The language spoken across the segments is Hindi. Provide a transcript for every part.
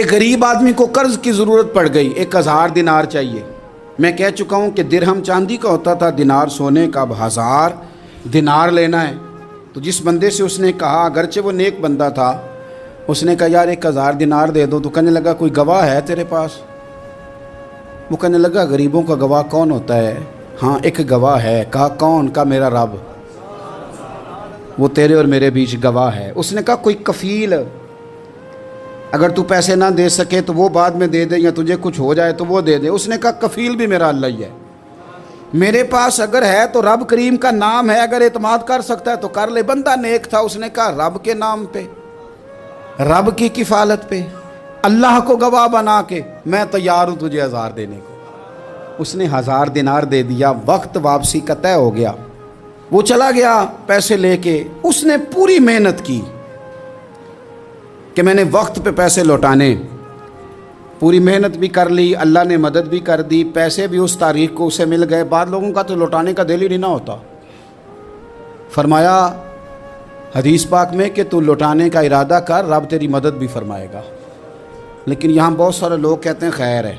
एक गरीब आदमी को कर्ज की ज़रूरत पड़ गई, 1000 दिनार चाहिए। मैं कह चुका हूँ कि दिरहम चांदी का होता था, दिनार सोने का। अब 1000 दिनार लेना है। तो जिस बंदे से उसने कहा, अगरचे वो नेक बंदा था, उसने कहा यार 1000 दिनार दे दो। तो कहने लगा कोई गवाह है तेरे पास? वो कहने लगा गरीबों का गवाह कौन होता है? हाँ एक गवाह है। कहा कौन? का मेरा रब, वो तेरे और मेरे बीच गवाह है। उसने कहा कोई कफील, अगर तू पैसे ना दे सके तो वो बाद में दे दे, या तुझे कुछ हो जाए तो वो दे दे। उसने कहा कफील भी मेरा अल्लाह ही है, मेरे पास अगर है तो रब करीम का नाम है, अगर एतमाद कर सकता है तो कर ले। बंदा नेक था, उसने कहा रब के नाम पे, रब की किफालत पे, अल्लाह को गवाह बना के मैं तैयार हूँ तुझे 1000 देने को। उसने 1000 दिनार दे दिया। वक्त वापसी का तय हो गया, वो चला गया पैसे लेके। उसने पूरी मेहनत की कि मैंने वक्त पे पैसे लौटाने, पूरी मेहनत भी कर ली, अल्लाह ने मदद भी कर दी, पैसे भी उस तारीख को उसे मिल गए। बाद लोगों का तो लौटाने का दिल ही नहीं होता। फरमाया हदीस पाक में कि तू लौटाने का इरादा कर, रब तेरी मदद भी फरमाएगा। लेकिन यहाँ बहुत सारे लोग कहते हैं खैर है,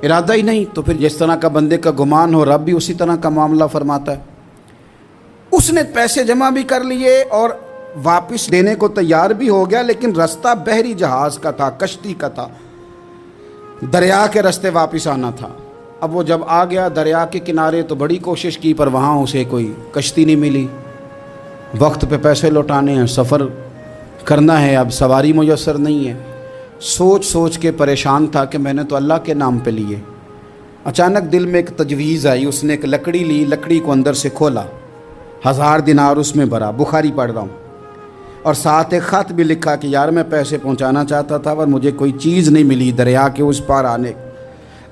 इरादा ही नहीं। तो फिर जिस तरह का बंदे का गुमान हो, रब भी उसी तरह का मामला फरमाता है। उसने पैसे जमा भी कर लिए और वापस देने को तैयार भी हो गया, लेकिन रास्ता बहरी जहाज़ का था, कश्ती का था, दरिया के रास्ते वापस आना था। अब वो जब आ गया दरिया के किनारे तो बड़ी कोशिश की, पर वहाँ उसे कोई कश्ती नहीं मिली। वक्त पे पैसे लौटाने हैं, सफ़र करना है, अब सवारी मुयस्सर नहीं है। सोच सोच के परेशान था कि मैंने तो अल्लाह के नाम पे लिए। अचानक दिल में एक तजवीज़ आई। उसने एक लकड़ी ली, लकड़ी को अंदर से खोला, 1000 दिनार उसमें भरा। बुखारी पढ़ रहा हूँ, और साथ एक ख़त भी लिखा कि यार मैं पैसे पहुंचाना चाहता था पर मुझे कोई चीज़ नहीं मिली दरिया के उस पार आने,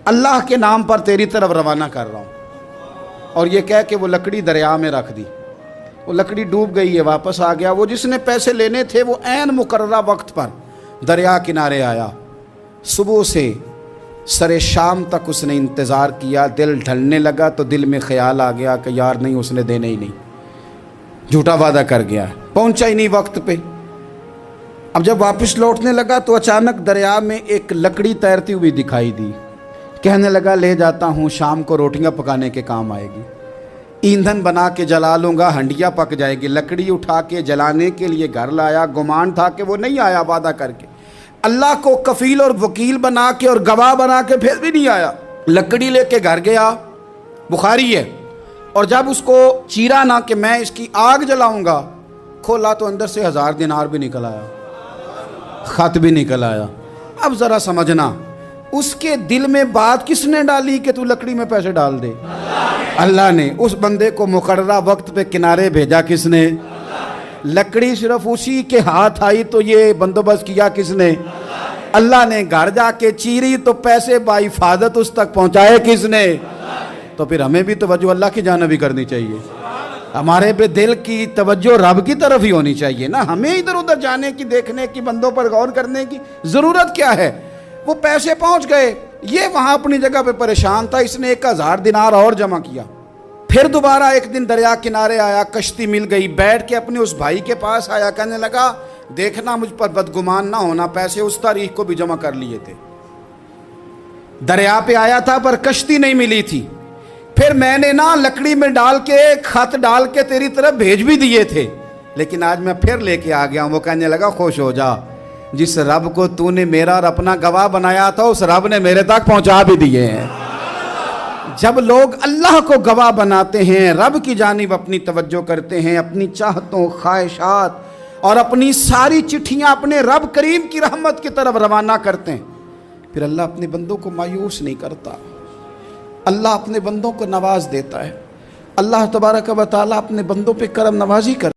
अल्लाह के नाम पर तेरी तरफ रवाना कर रहा हूँ। और ये कह के वो लकड़ी दरिया में रख दी। वो लकड़ी डूब गई है, वापस आ गया। वो जिसने पैसे लेने थे वो ऐन मुकर्ररा वक्त पर दरिया किनारे आया। सुबह से सरे शाम तक उसने इंतज़ार किया। दिल ढलने लगा तो दिल में ख्याल आ गया कि यार नहीं, उसने देने ही नहीं, झूठा वादा कर गया, पहुंचा ही नहीं वक्त पे। अब जब वापस लौटने लगा तो अचानक दरिया में एक लकड़ी तैरती हुई दिखाई दी। कहने लगा ले जाता हूँ, शाम को रोटियां पकाने के काम आएगी, ईंधन बना के जला लूँगा, हंडिया पक जाएगी। लकड़ी उठा के जलाने के लिए घर लाया। गुमान था कि वो नहीं आया वादा करके, अल्लाह को कफील और वकील बना के और गवाह बना के फिर भी नहीं आया। लकड़ी लेके घर गया, बुखारी है, और जब उसको चीरा ना कि मैं इसकी आग जलाऊंगा, खोला तो अंदर से 1000 दिनार भी निकल आया, खत भी निकल आया। अब ज़रा समझना, उसके दिल में बात किसने डाली कि तू लकड़ी में पैसे डाल दे? अल्लाह ने। उस बंदे को मुकर्ररा वक्त पे किनारे भेजा किसने? लकड़ी सिर्फ उसी के हाथ आई तो ये बंदोबस्त किया किसने? अल्लाह ने। घर जाके चीरी तो पैसे बाहिफाजत उस तक पहुँचाए किसने? तो फिर हमें भी तवज्जो अल्लाह की जानिब भी करनी चाहिए। हमारे पे दिल की तवज्जो रब की तरफ ही होनी चाहिए ना। हमें इधर उधर जाने की, देखने की, बंदों पर गौर करने की ज़रूरत क्या है? वो पैसे पहुंच गए, ये वहाँ अपनी जगह पे परेशान था। इसने 1000 दिनार और जमा किया। फिर दोबारा एक दिन दरिया किनारे आया, कश्ती मिल गई, बैठ के अपने उस भाई के पास आया। कहने लगा देखना मुझ पर बदगुमान ना होना, पैसे उस तारीख को भी जमा कर लिए थे। दरिया पे आया था पर कश्ती नहीं मिली थी। फिर मैंने ना लकड़ी में डाल के, खत डाल के तेरी तरफ भेज भी दिए थे, लेकिन आज मैं फिर लेके आ गया हूँ। वो कहने लगा खुश हो जा, जिस रब को तूने मेरा और अपना गवाह बनाया था उस रब ने मेरे तक पहुंचा भी दिए हैं। जब लोग अल्लाह को गवाह बनाते हैं, रब की जानिब अपनी तवज्जो करते हैं, अपनी चाहतों, ख्वाहिशात और अपनी सारी चिट्ठियां अपने रब करीम की रहमत की तरफ रवाना करते हैं, फिर अल्लाह अपने बंदों को मायूस नहीं करता। अल्लाह अपने बंदों को नवाज देता है। अल्लाह तबारक व तआला अपने बंदों पे करम नवाजी कर